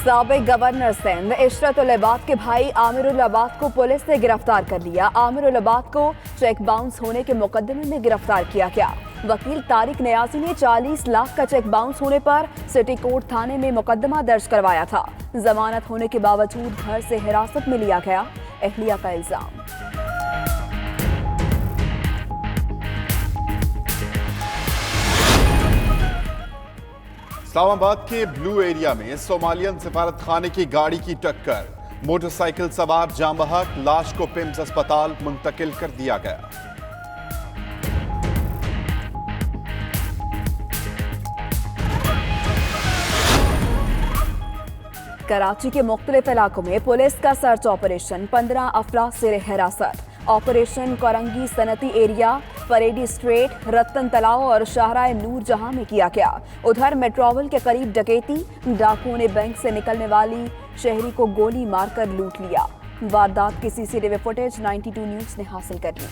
साबिक गवर्नर सिंध इशरत उल इबाद के भाई आमिर उल इबाद को पुलिस ने गिरफ्तार कर लिया। आमिर उल इबाद को चेक बाउंस होने के मुकदमे में गिरफ्तार किया गया। वकील तारिक नियाजी ने 40 लाख का चेक बाउंस होने पर सिटी कोर्ट थाने में मुकदमा दर्ज करवाया था। जमानत होने के बावजूद घर से हिरासत में लिया गया। अहलिया का इल्जाम। इस्लामाबाद के ब्लू एरिया में सोमालियन सफारत खाने की गाड़ी की टक्कर, मोटरसाइकिल सवार जाम बहक, लाश को पिम्स अस्पताल मुंतकिल कर दिया गया। कराची के मुख्तलिफ इलाकों में पुलिस का सर्च ऑपरेशन, 15 अफराद से हिरासत। ऑपरेशन कोरंगी सनती एरिया, परेडी स्ट्रेट, रतन तालाब और शाहराह नूर जहां में किया गया। उधर मेट्रोवल के करीब डकैती, डाकुओं ने बैंक से निकलने वाली शहरी को गोली मारकर लूट लिया। वारदात की सीसीटीवी फुटेज 92 न्यूज ने हासिल कर ली।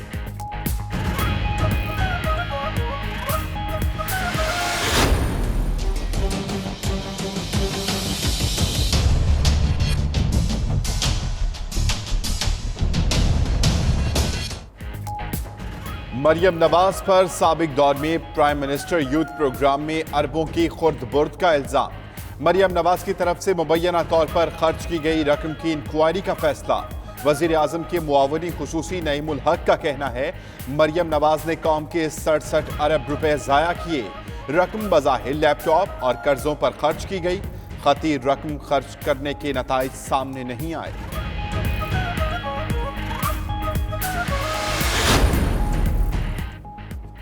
मरियम नवाज पर साबिक दौर में प्राइम मिनिस्टर यूथ प्रोग्राम में अरबों की खुर्द बुर्द का इल्जाम। मरियम नवाज की तरफ से मुबैना तौर पर खर्च की गई रकम की इंक्वायरी का फैसला। वजीर आजम के मुआवनी खुसूसी नईमुल हक का कहना है, मरियम नवाज ने कौम के 67 अरब रुपए जाया किए। रकम बज़ाहिर लैपटॉप और कर्जों पर खर्च की गई। खती रकम खर्च करने के नताइज सामने नहीं आए।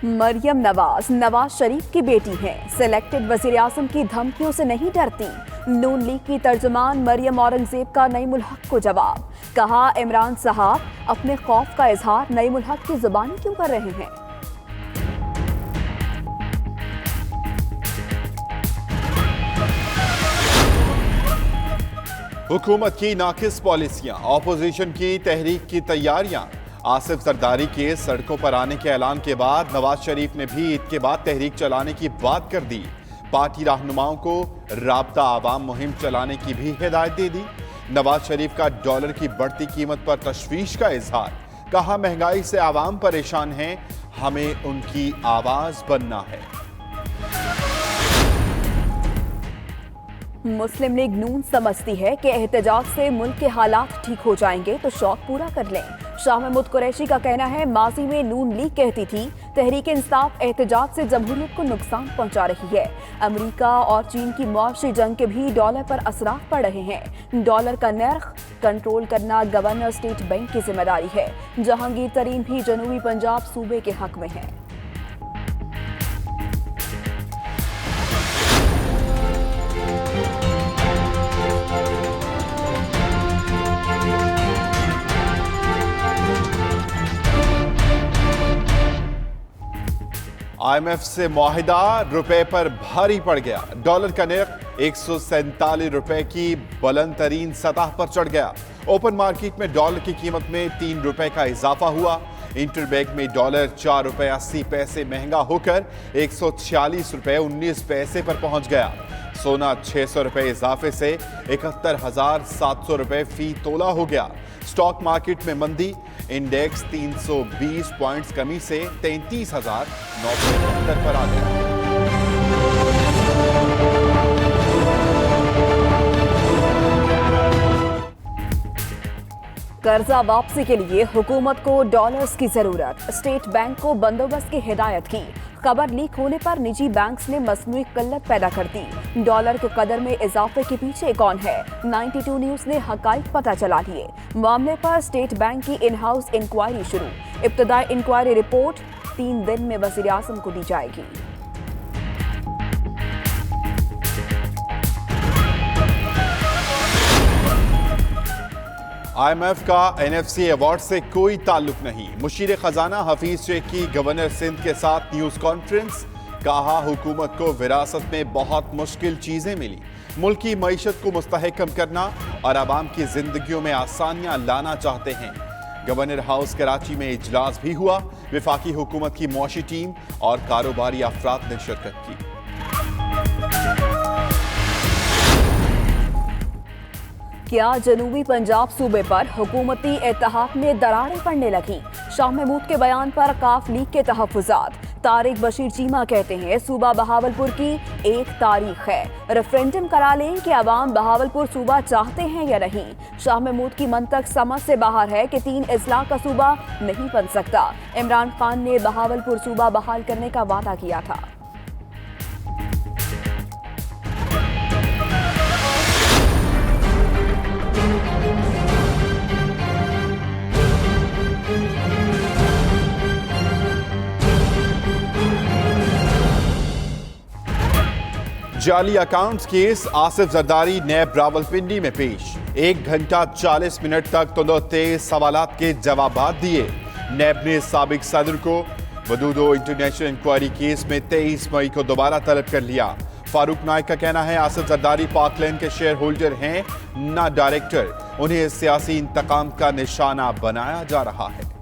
मरियम नवाज शरीफ की बेटी हैं। सिलेक्टेड वजीर आजम की धमकियों से नहीं डरती। नून लीग की तर्जुमान मरियम औरंगजेब का नईमुल हक को जवाब। कहा, इमरान साहब अपने खौफ का इजहार नईमुल हक की जुबानी क्यों कर रहे हैं। हुकूमत की नाकिस पॉलिसियां, ऑपोजिशन की तहरीक की तैयारियां। आसिफ जरदारी के सड़कों पर आने के ऐलान के बाद नवाज शरीफ ने भी ईद के बाद तहरीक चलाने की बात कर दी। पार्टी रहनुमाओं को राब्ता आवाम मुहिम चलाने की भी हिदायत दे दी। नवाज शरीफ का डॉलर की बढ़ती कीमत पर तशवीश का इजहार। कहा, महंगाई से आवाम परेशान है, हमें उनकी आवाज बनना है। मुस्लिम लीग नून समझती है कि एहतजाज से मुल्क के हालात ठीक हो जाएंगे तो शौक पूरा कर लें। शाह महमूद कुरैशी का कहना है, माजी में नून लीग कहती थी तहरीक इंसाफ एहतजाज से जमहूरियत को नुकसान पहुंचा रही है। अमेरिका और चीन की मुआशी जंग के भी डॉलर पर असरात पड़ रहे हैं। डॉलर का नर्ख कंट्रोल करना गवर्नर स्टेट बैंक की जिम्मेदारी है। जहांगीर तरीन भी जनूबी पंजाब सूबे के हक में है। IMF से मुआहिदा, रुपए पर भारी पड़ गया। डॉलर का नर्ख 147 रुपए की बुलंद तरीन सतह पर चढ़ गया। ओपन मार्केट में डॉलर की कीमत में 3 रुपए का इजाफा हुआ। इंटरबैंक में डॉलर 4 रुपए 80 पैसे महंगा होकर 146 रुपए 19 पैसे पर पहुंच गया। सोना 600 रुपए इजाफे से 71,700 रुपए फी तोला हो गया। स्टॉक मार्केट में मंदी, इंडेक्स 320 पॉइंट्स कमी से 33,975 पर आ गया। कर्जा वापसी के लिए हुकूमत को डॉलर्स की जरूरत। स्टेट बैंक को बंदोबस्त की हिदायत की। खबर लीक होने पर निजी बैंक्स ने मसनूई किल्लत पैदा कर दी। डॉलर के कदर में इजाफे के पीछे कौन है, 92 न्यूज ने हकाइक पता चला लिए। मामले पर स्टेट बैंक की इन हाउस इंक्वायरी शुरू। इब्तदाई इंक्वायरी रिपोर्ट 3 दिन में वजीर आजम को दी जाएगी। IMF का NFC अवार्ड से कोई ताल्लुक नहीं। मुशीर खजाना हफीज शेख की गवर्नर सिंध के साथ न्यूज कॉन्फ्रेंस। कहा, हुकूमत को विरासत में बहुत मुश्किल चीजें मिली। मुल्क की मईशत को मुस्तहकम करना और आवाम की जिंदगियों में आसानियां लाना चाहते हैं। गवर्नर हाउस कराची में इजलास भी हुआ। विफाकी हुकूमत की मुआशी टीम और कारोबारी अफराद ने शिरकत की। क्या जनूबी पंजाब सूबे पर हुकूमती इत्तेहाद में दरारें पड़ने लगी? शाह महमूद के बयान पर काफ लीग के तहफ्फुज़ात। तारिक बशीर चीमा कहते हैं सूबा बहावलपुर की एक तारीख है, रेफरेंडम करा लें कि अवाम बहावलपुर सूबा चाहते हैं या नहीं। शाह महमूद की मंतक समझ से बाहर है कि 3 अजला का सूबा नहीं बन सकता। इमरान खान ने बहावलपुर सूबा बहाल करने का वादा किया था। जाली अकाउंट्स केस आसिफ जरदारी नैब रावलपिंडी में पेश। 1 घंटा 40 मिनट तक तेज सवालात के जवाब दिए। नैब ने साबिक सदर को वदूदो इंटरनेशनल इंक्वायरी केस में 23 मई को दोबारा तलब कर लिया। फारूक नाइक का कहना है आसिफ जरदारी पाकलैंड के शेयर होल्डर हैं, न डायरेक्टर। उन्हें सियासी इंतकाम का निशाना बनाया जा रहा है।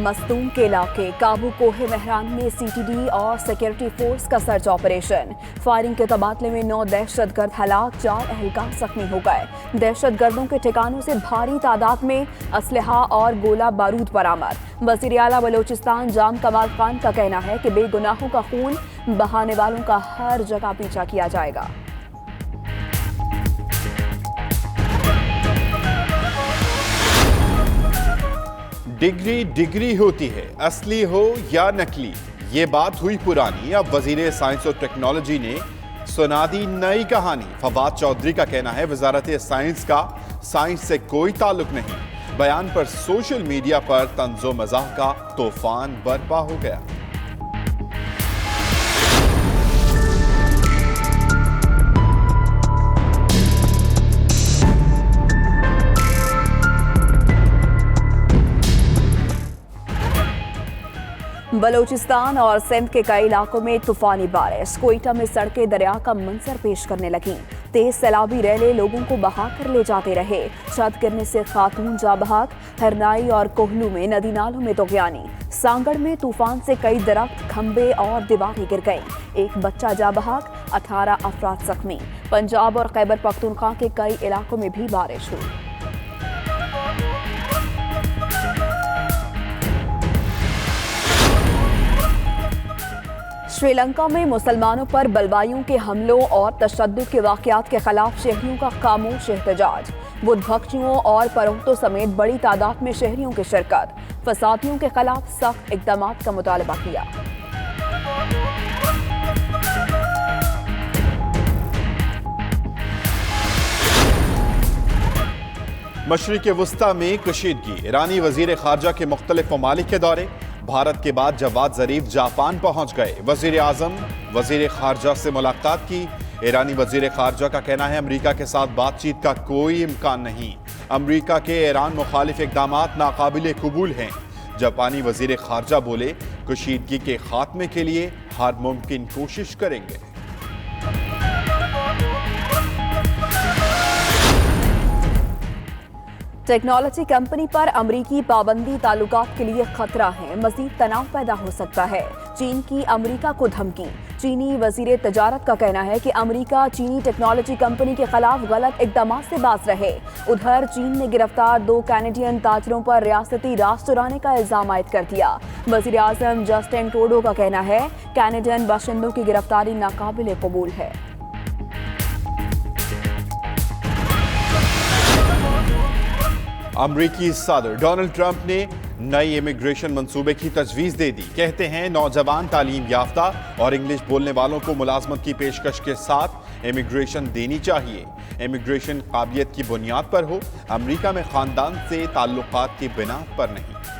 मस्तूम के इलाके काबू कोहे महरान में सीटीडी और सिक्योरिटी फोर्स का सर्च ऑपरेशन। फायरिंग के तबादले में 9 दहशतगर्द हलाक, 4 अहलकार जख्मी हो गए। दहशतगर्दों के ठिकानों से भारी तादाद में असलहा और गोला बारूद बरामद। वज़ीर आला बलोचिस्तान जाम कमाल खान का कहना है कि बेगुनाहों का खून बहाने वालों का हर जगह पीछा किया जाएगा। डिग्री डिग्री होती है, असली हो या नकली, ये बात हुई पुरानी। अब वजीर साइंस और टेक्नोलॉजी ने सुना दी नई कहानी। फवाद चौधरी का कहना है वजारत साइंस का साइंस से कोई ताल्लुक नहीं। बयान पर सोशल मीडिया पर तंजो मजाक का तूफान बर्पा हो गया। बलोचिस्तान और सिंध के कई इलाकों में तूफानी बारिश। कोयटा में सड़कें दरिया का मंजर पेश करने लगी। तेज सैलाबी रैले लोगों को बहा कर ले जाते रहे। छत गिरने से खातून जा बहाक। हरनाई और कोहलू में नदी नालों में तोगयानी। सांगड़ में तूफान से कई दरख्त, खंबे और दीवारें गिर गईं। एक बच्चा जा बहाक, 18 अफराद जख्मी। पंजाब और खैबर पख्तूनख्वा के कई इलाकों में भी बारिश हुई। श्रीलंका में मुसलमानों पर बलवाइयों के हमलों और तशद्दुद के वाक़यात के खिलाफ शहरियों का खामोश एहतजाज। बुद्ध भक्तियों और परोह्तों समेत बड़ी तादाद में शहरियों की शिरकत। फसादियों के खिलाफ सख्त इक़दाम का मुतालबा किया। मशरिक़ वुस्ता में कशीदगी। ईरानी वजीर खारजा के मुख्तलिफ ममालिक के दौरे। भारत के बाद जवाद ज़रीफ जापान पहुंच गए। वजीर आजम वजीर खारजा से मुलाकात की। ईरानी वजीर खारजा का कहना है अमरीका के साथ बातचीत का कोई इम्कान नहीं। अमरीका के ईरान मुखालिफ इक़दाम नाकाबिले कबूल हैं। जापानी वजीर खारजा बोले कशीदगी के खात्मे के लिए हर मुमकिन कोशिश करेंगे। टेक्नोलॉजी कंपनी पर अमरीकी पाबंदी ताल्लुकात के लिए खतरा है। मजीद तनाव पैदा हो सकता है। चीन की अमरीका को धमकी। चीनी वजीर तजारत का कहना है कि अमरीका चीनी टेक्नोलॉजी कंपनी के खिलाफ गलत इक़दाम से बाज रहे। उधर चीन ने गिरफ्तार 2 कैनेडियन ताजरों पर रियासती राज चुराने का इल्जाम आयद कर दिया। वजीर आजम जस्टिन ट्रूडो का कहना है कैनेडियन बाशिंदों की गिरफ्तारी नाकाबिले कबूल है। अमरीकी सदर डोनाल्ड ट्रंप ने नई इमिग्रेशन मंसूबे की तजवीज़ दे दी। कहते हैं नौजवान तालीम याफ्ता और इंग्लिश बोलने वालों को मुलाजमत की पेशकश के साथ इमिग्रेशन देनी चाहिए। इमिग्रेशन काबिलियत की बुनियाद पर हो, अमरीका में खानदान से ताल्लुकात की बिना पर नहीं।